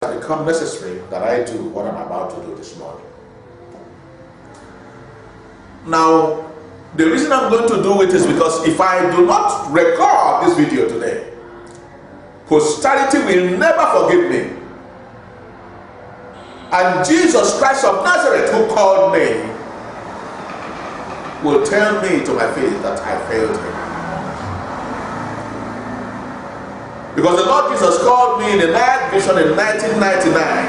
has become necessary that I do what I'm about to do this morning. Now, the reason I'm going to do it is because if I do not record this video today, posterity will never forgive me. And Jesus Christ of Nazareth, who called me, will tell me to my face that I failed him. Because the Lord Jesus called me in a night vision in 1999.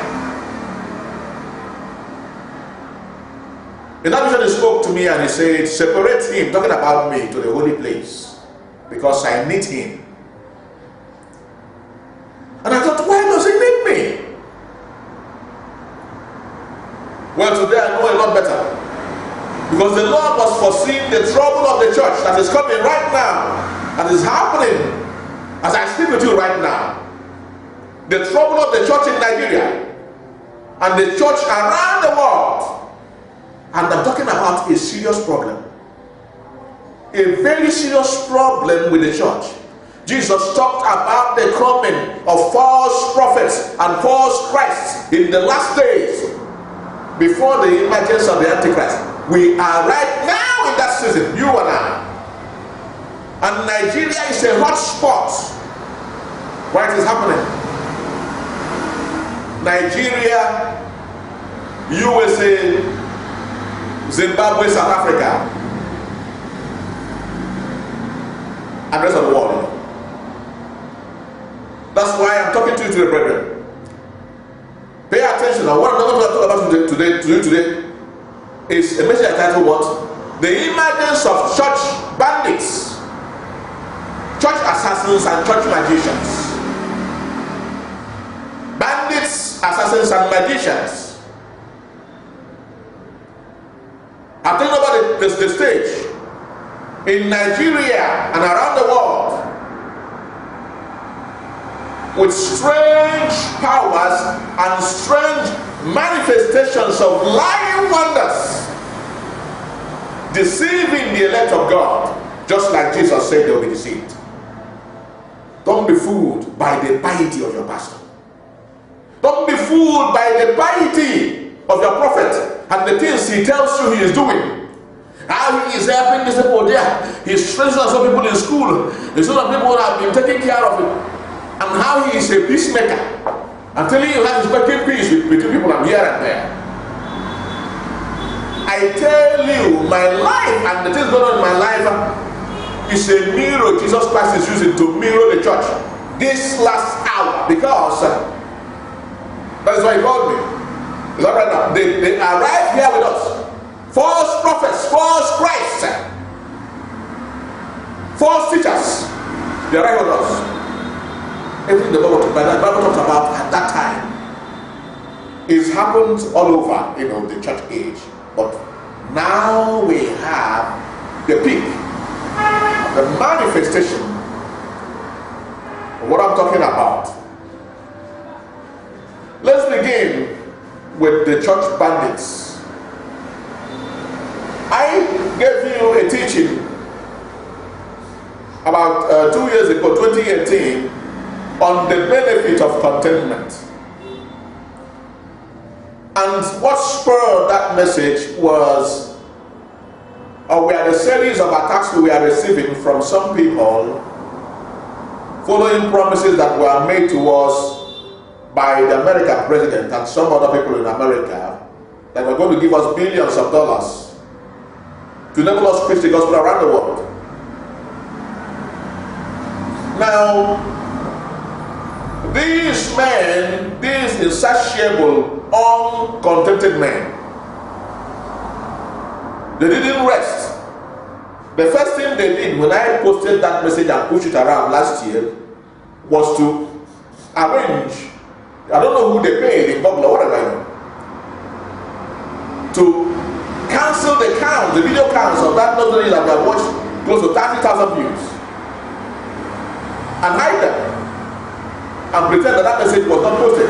In that vision, he spoke to me and he said, separate him, talking about me, to the holy place, because I need him. And I thought, why does he need me? Well, today I know a lot better. Because the Lord was foreseeing the trouble of the church that is coming right now and is happening as I speak with you right now. The trouble of the church in Nigeria and the church around the world. And I'm talking about a serious problem. A very serious problem with the church. Jesus talked about the coming of false prophets and false Christs in the last days before the emergence of the Antichrist. We are right now in that season, you and I. And Nigeria is a hot spot where it is happening. Nigeria, USA, Zimbabwe, South Africa, and the rest of the world. That's why I'm talking to you today, brethren. Pay attention. Now, what I'm going to talk about today is a message entitled what? The emergence of church bandits, church assassins, and church magicians. Bandits, assassins, and magicians. I'm talking about the stage in Nigeria and around the world with strange powers and strange manifestations of lying wonders, deceiving the elect of God, just like Jesus said they will be deceived. Don't be fooled by the piety of your pastor. Don't be fooled by the piety of your prophet and the things he tells you he is doing. How he is helping these people there. He's strengthening some people in school. There's some people that have been taking care of him. And how he is a peacemaker. I'm telling you how he's making peace between people I'm here and there. I tell you, my life and the things going on in my life is a mirror Jesus Christ is using to mirror the church this last hour, because that is why he called me. Is that right now? They arrived here with us. False prophets, false Christ, false teachers. They arrived with us. Everything the Bible talks about at that time is happened all over, the church age. But now we have the peak, the manifestation of what I'm talking about. Let's begin with the church bandits. I gave you a teaching about 2 years ago, 2018, on the benefit of contentment. And what spurred that message were the series of attacks we were receiving from some people following promises that were made to us by the American president and some other people in America that were going to give us billions of dollars to enable us preach the gospel around the world. Now, these men, these insatiable, uncontented men, they didn't rest. The first thing they did when I posted that message and pushed it around last year was to arrange, I don't know who they paid in Google or whatever, to cancel the counts, the video counts of that nursery that we have watched close to 30,000 views, and hide them and pretend that message was not posted.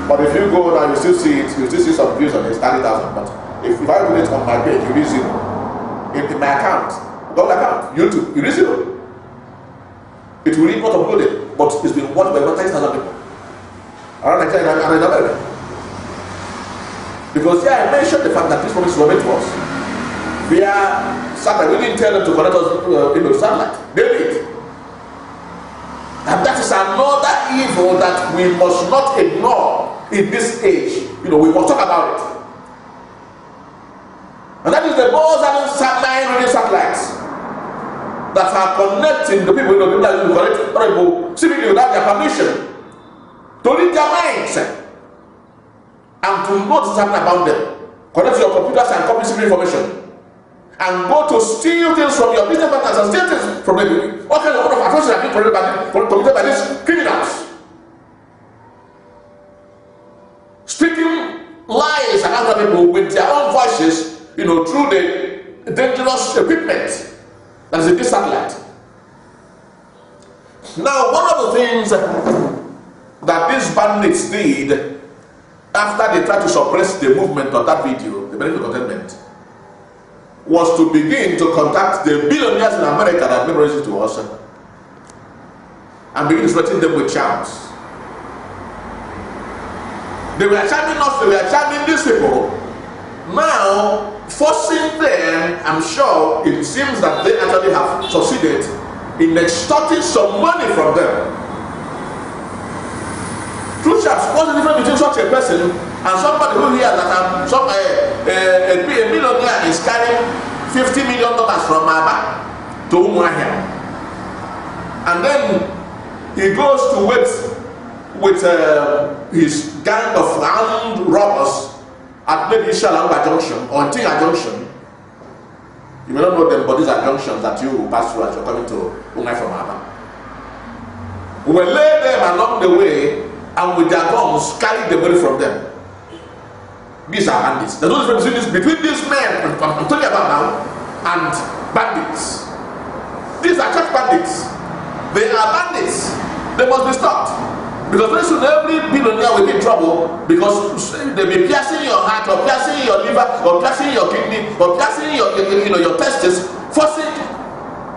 But if you go now, you still see it, you still see some views on it, 30,000. But if I put it on my page, you read zero. In my account, Google account, YouTube, you read zero. It will not upload it, but it's been watched by about 10,000 people. around Nigeria and in America. Because I mentioned the fact that these promises were made to us via satellite. We didn't tell them to connect us to satellite. They did. And that is another evil that we must not ignore in this age. We must talk about it. And that is the balls and nine radio satellites that are connecting the people, people that will connect people, simply without their permission, to read their minds and to know something about them. Connect your computers and copy secret information. And go to steal things from your business partners and steal things from them. What kind of atrocities are being committed by these criminals? Speaking lies and other people with their own voices, through the dangerous equipment that is in this satellite. Now, one of the things that these bandits did after they tried to suppress the movement of that video, the benefit of contentment, was to begin to contact the billionaires in America that made reason to us and begin threatening them with charms. They were charming us, they were charming these people. Now, forcing them, I'm sure it seems that they actually have succeeded in extorting some money from them. True chaps, what's the difference between such a person and somebody who hears that a millionaire is carrying $50 million from Aba to Umuahia, and then he goes to wait with his gang of armed robbers at maybe Shalanga Junction or Tinga Junction. You may not know them, but these are junctions that you will pass through as you're coming to Umuahia from Aba. We will lay them along the way and with their guns carry the money from them. These are bandits. There's no difference between these men I'm talking about now and bandits. These are church bandits. They are bandits. They must be stopped. Because very soon every billionaire will be in trouble because they'll be piercing your heart or piercing your liver or piercing your kidney or piercing your testes, forcing,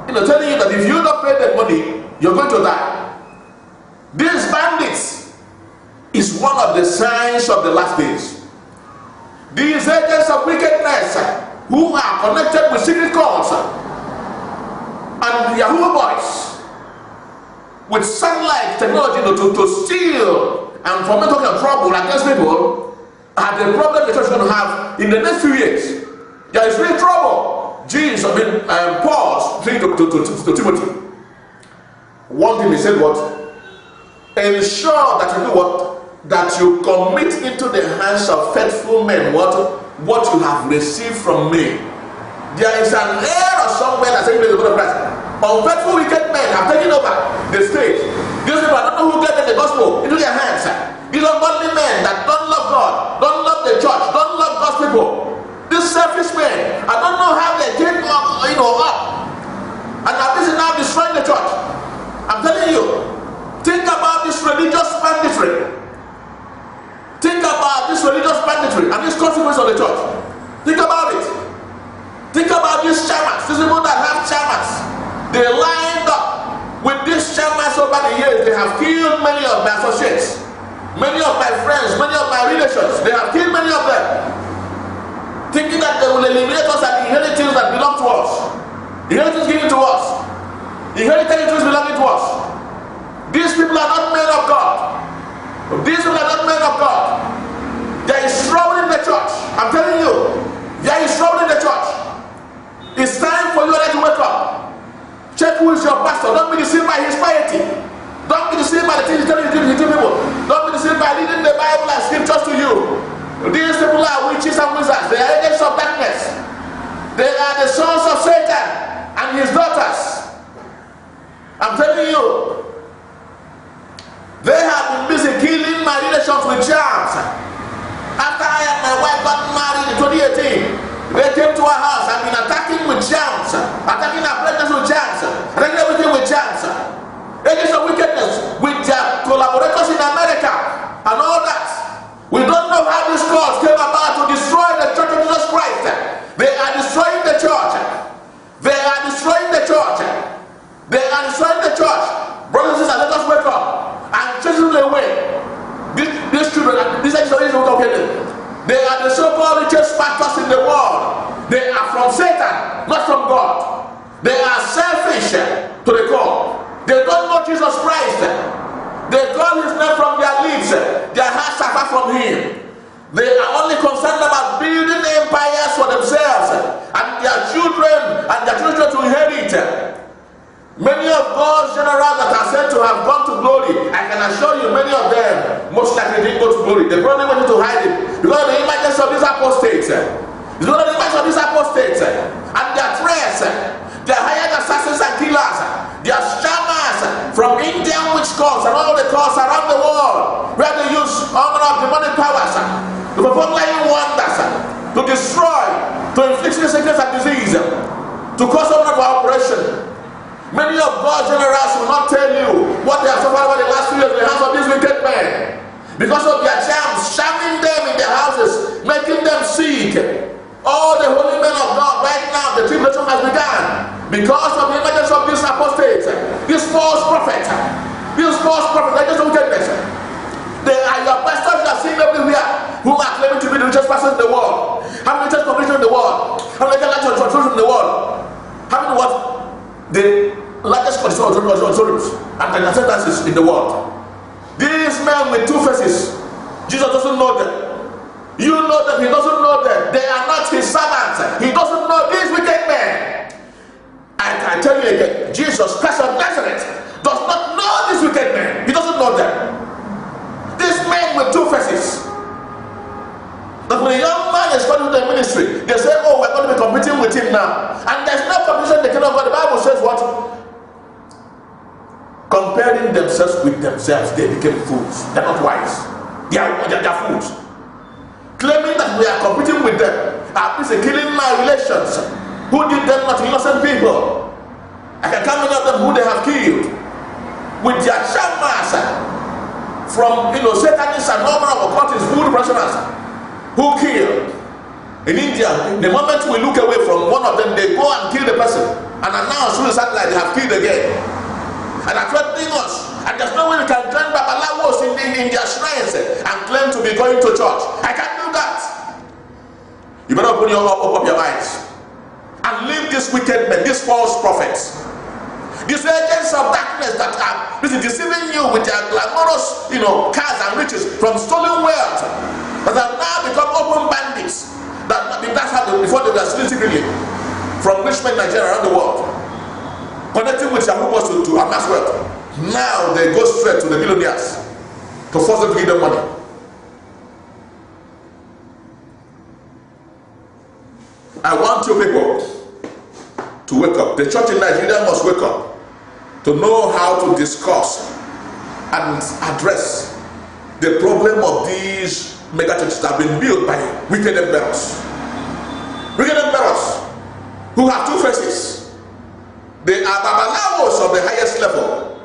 telling you that if you don't pay the money, you're going to die. These bandits is one of the signs of the last days. These agents of wickedness who are connected with secret cults and Yahoo boys with satellite technology to steal and foment of trouble against people are the problem the church is going to have in the next few years. There is real trouble. Paul saying to Timothy, one thing he said, what? Ensure that you do what? That you commit into the hands of faithful men what you have received from me. There is an error somewhere that's saying the word of Christ. Unfaithful wicked men have taken over the stage. These people, I don't know who gave them the gospel into their hands. These ungodly men that don't love God, don't love the church, don't love God's people. These selfish men, I don't know how they came up, and now this is now destroying the church. I'm telling you, think about this religious banditry. Think about this religious banditry and this consequence of the church. Think about it. Think about these shamans, these people that have shamans. They lined up with these shamans over the years. They have killed many of my associates, many of my friends, many of my relations. They have killed many of them, thinking that they will eliminate us and inherit things that belong to us. Inheritance given to us. Inheritance belonging to us. These people are not men of God. These people are not men of God. There is trouble in the church. I'm telling you, there is trouble in the church. It's time for you to wake up. Check who is your pastor. Don't be deceived by his piety. Don't be deceived by the things he's telling you to do people. Don't be deceived by reading the Bible and scriptures to you. These people are witches and wizards. They are agents of darkness. They are the sons of Satan and his daughters. I'm telling you, they have been busy killing my relations with charms. After I and my wife got married in 2018, they came to our house and been attacking with charms, attacking our pregnancy with charms, attacking everything with charms. Agents of wickedness with their collaborators in America and all that. We don't know how these calls came about to destroy the church of Jesus Christ. They are destroying the church. They are destroying the church. They are destroying the church. Brothers and sisters, let us wake up and chase them away. This wickedness. They are the so-called richest pastors in the world. They are from Satan, not from God. They are selfish to the core. They don't know Jesus Christ. They call his name from their lips. Their hearts are far from him. They are only concerned about building empires for themselves and their children to inherit. Many of God's generals that are said to have gone to glory, I can assure you many of them most likely didn't go to glory. They probably went to hide it because of the images of these apostates. Because of the images of these apostates and their threats, their hired assassins and killers, their shamans from Indian witch cults and all the cults around the world where they use honor of demonic powers to perform lying wonders, to destroy, to inflict sickness and disease, to cause honor for operation. Many of God's generals will not tell you what they have suffered over the last few years in the hands of these wicked men. Because of their charms, shamming them in their houses, making them sick. All the holy men of God, right now, the tribulation has begun. Because of the images of these apostates, these false prophets, agents of wickedness. They are your pastors you are seeing everywhere who are claiming to be the richest pastors in the world, having the richest congregation in the world, having the largest church in the world, having what? The largest auditoriums and attendances in the world. These men with two faces, Jesus doesn't know them. You know them, he doesn't know them. They are not his servants. He doesn't know these wicked men. I can tell you again, Jesus Christ of Nazareth does not know these wicked men. He doesn't know them. These men with two faces. But when a young man is going to the ministry, they say, oh, we're going to be competing with him now. And there's no competition in the kingdom of God. The Bible says what? Comparing themselves with themselves, they became fools. They're not wise. They're fools. Claiming that we are competing with them. I'm busy killing my relations. Who did them? Not innocent people. I can count many of them who they have killed. With their shamans from Satanists and all manner of occultists, voodoo practitioners. Who killed? In India, the moment we look away from one of them, they go and kill the person and announce through the satellite they have killed again. And are threatening us. And there's no way we can join Babalawos in their shrines and claim to be going to church. I can't do that. You better open your eyes and leave these wicked men, these false prophets, these agents of darkness that are busy deceiving you with their glamorous, cars and riches from stolen wealth. That have now become open bandits. That's how before they were still secretly from rich men in Nigeria around the world, connecting with their purpose to amass wealth. Now they go straight to the millionaires to force them to give them money. I want you people to wake up. The church in Nigeria must wake up to know how to discuss and address the problem of these mega churches that have been built by wicked emperors. Wicked emperors who have two faces. They are babalawos of the highest level,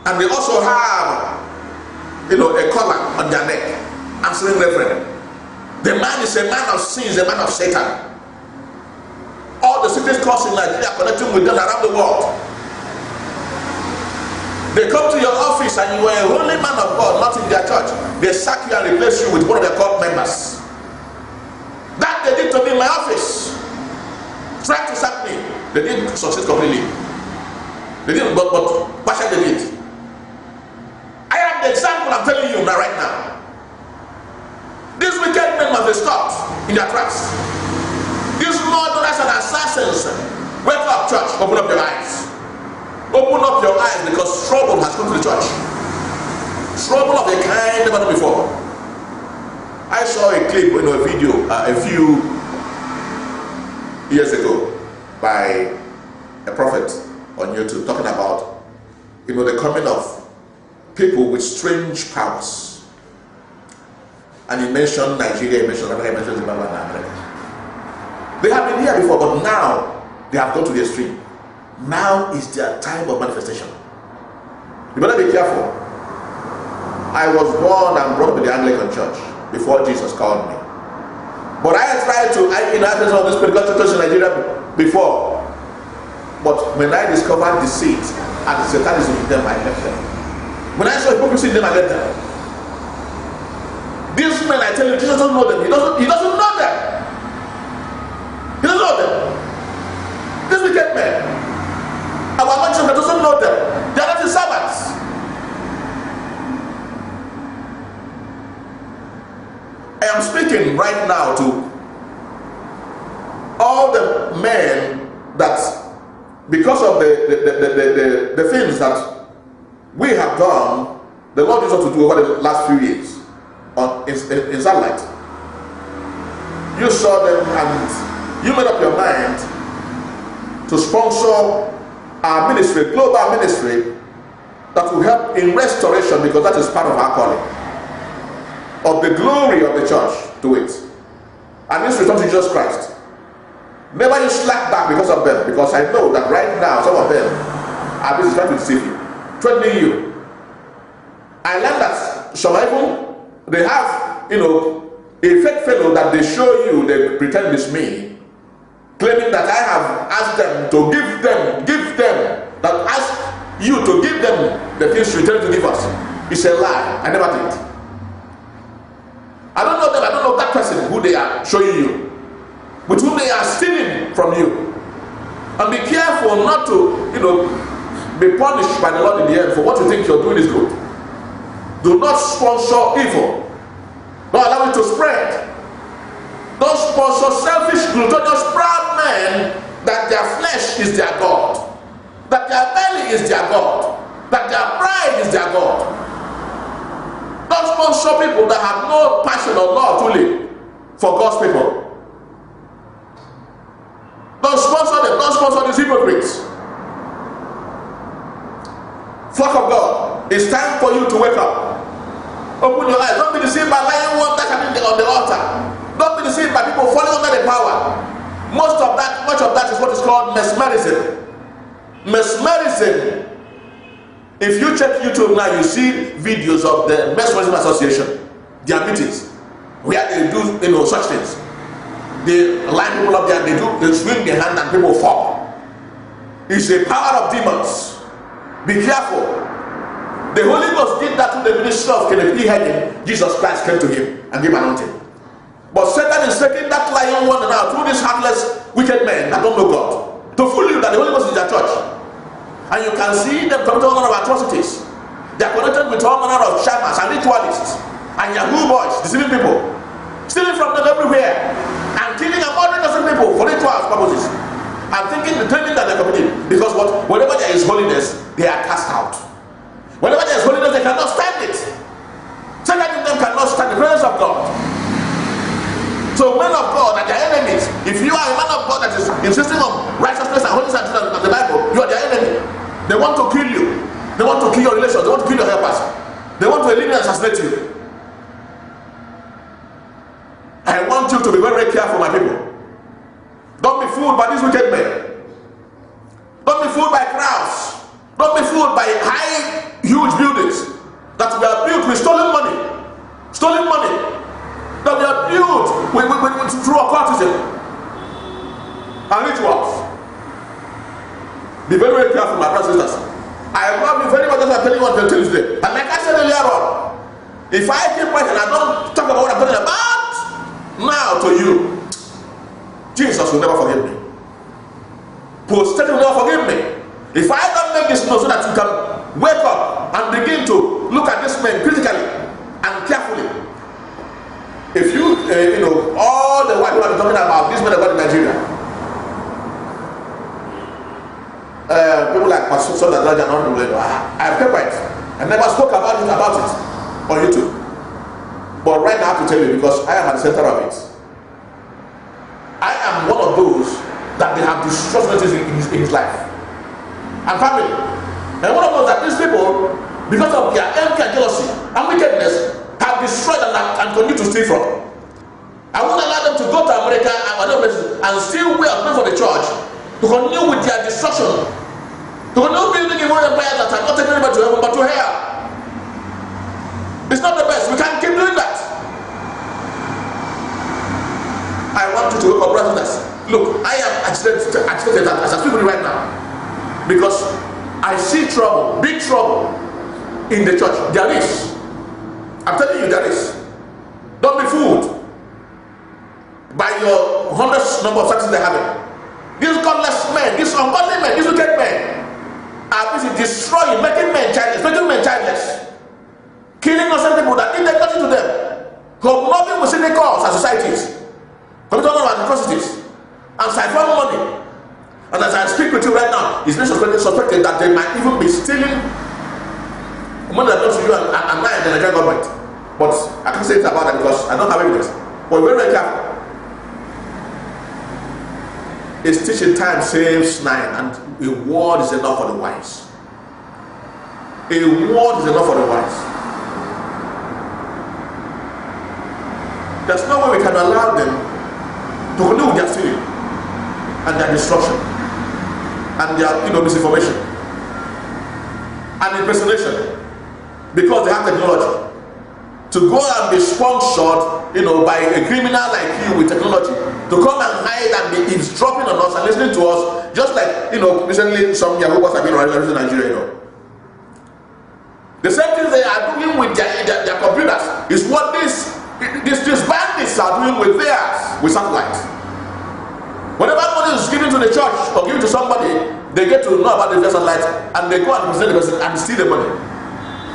and they also have a collar on their neck answering reverend. The man is a man of sins, a man of Satan. All the secret cults in Nigeria are connecting with them around the world. They come to your office and you are a holy man of God, not in their church. They sack you and replace you with one of their cult members. That they did to me in my office. Tried to sack me. They didn't succeed completely. They didn't, but partially they did. I am the example I'm telling you now, right now. These wicked men must be stopped in their tracks. These murderers and assassins, wake up, church, open up your eyes. Open up your eyes, because trouble has come to the church. Trouble of a kind never known before. I saw a clip, a video a few years ago by a prophet on YouTube talking about the coming of people with strange powers. And he mentioned Nigeria, he mentioned America, he mentioned Zimbabwe and America. They have been here before, but now they have gone to the extreme. Now is their time of manifestation. You better be careful. I was born and brought up in the Anglican church before Jesus called me. But I tried to, I had some of these Pentecostal churches in Nigeria before. But when I discovered deceit and Satanism in them, I left them. When I saw hypocrisy in them, I left them. These men, I tell you, Jesus doesn't know them. He doesn't know them. He doesn't know them. These wicked men, our mention doesn't know them. They are not his servants. I am speaking right now to all the men that, because of the things that we have done, the Lord used us to do over the last few years in satellite. You saw them and you made up your mind to sponsor our ministry, global ministry, that will help in restoration, because that is part of our calling, of the glory of the church to it. And this return to Jesus Christ. Never you slack back because of them, because I know that right now some of them are busy trying to deceive you, threatening you. I learned that some people, they have, a fake fellow that they show you, they pretend it's me, claiming that I have asked them to give them, that ask you to give them the things you tell to give us. It's a lie. I never did. I don't know them, I don't know that person who they are showing you, with whom they are stealing from you. And be careful not to, be punished by the Lord in the end for what you think you're doing is good. Do not sponsor evil. Don't allow it to spread. Don't sponsor selfish, gluttonous, proud men that their flesh is their God, that their belly is their God, that their pride is their God. Don't sponsor people that have no passion or love truly for God's people. Don't sponsor them. Don't sponsor these hypocrites. Flock of God, it's time for you to wake up. Open your eyes. Don't be deceived by lying word that's happening on the altar. Don't be deceived by people falling under the power. Much of that is what is called mesmerism. Mesmerism. If you check YouTube now, you see videos of the Mesmerism Association, their meetings, where they do such things. They line people up there, they swing their hand and people fall. It's a power of demons. Be careful. The Holy Ghost did that to the ministry of Kenneth E. Hagin. Jesus Christ came to him and gave anointing. But Satan is taking that lion one now through these heartless, wicked men that don't know God, to fool you that the Holy Ghost is their church. And you can see them committing all manner of atrocities. They are connected with all manner of shamans and ritualists and Yahoo boys, deceiving people, stealing from them everywhere, and killing and murdering innocent people for rituals purposes. And thinking that they're committing, because whenever there is holiness, they are cast out. Whenever there is holiness, they cannot stand it. Satan in them cannot stand the presence of God. So men of God are their enemies. If you are a man of God that is insisting on righteousness and holiness and the Bible, you are their enemy. They want to kill you. They want to kill your relations. They want to kill your helpers. They want to eliminate and assassinate you. I want you to be very, very careful, my people. Don't be fooled by these wicked men. Don't be fooled by crowds. Don't be fooled by high, huge buildings that were built with stolen money. Stolen money that were built through occultism and rituals. Be very, very careful, my brothers and sisters. I love you very much, as I'm telling you what I'm telling you today. And like I said earlier on, if I keep quiet and I don't talk about what I'm talking about now to you, Jesus will never forgive me. Posterity will never forgive me. If I don't make this known so that you can wake up and begin to look at this man critically and carefully. If you, all the while people are talking about this man about in Nigeria, people like Pastor Soda Raja and all the I've kept quiet. I never spoke about it on YouTube. But right now I have to tell you, because I am at the center of it. I am one of those that they have destroyed in his life and family. And one of those that these people, because of their envy and jealousy and wickedness, have destroyed and continue to steal from. I won't allow them to go to America and other places and still wait and pray for the church to continue with their destruction, to continue building evil empires that are not taking anybody to heaven but to hell. It's not the best. We can't keep doing that. I want you to wake up, brothers. Look, I am agitated as I speak with you right now, because I see trouble, big trouble in the church. There is. I'm telling you, there is. by your hundreds number of success they're having. These godless men, these ungodly men, these wicked men are busy destroying, making men childless, killing innocent people that did nothing to them, who have nothing with sin cause as societies, committing all atrocities, and siphon money. And as I speak with you right now, it's being suspected that they might even be stealing money that belongs to you and I and the Nigerian government. But I can't say it about that because I don't have evidence. But very, very careful. A stitch in time saves 9, and a word is enough for the wise. A word is enough for the wise. There's no way we can allow them to continue with their stealing and their destruction and their misinformation and impersonation, because they have technology. To go and be sponsored, by a criminal like you with technology, to come and hide and be eavesdropping on us and listening to us, just like recently some Yahoo boys have been around in Nigeria. The same things they are doing with their computers is what these bandits are doing with theirs, with satellites. Whenever money is given to the church or given to somebody, they get to know about the satellite and they go and present the person and steal the money.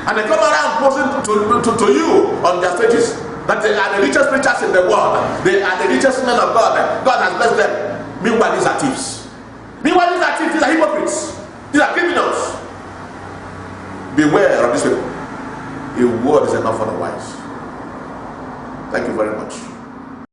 And they come around posing to you on their stages that they are the richest preachers in the world. They are the richest men of God. God has blessed them. Meanwhile, these are thieves. These are hypocrites. These are criminals. Beware of these people. A word is enough for the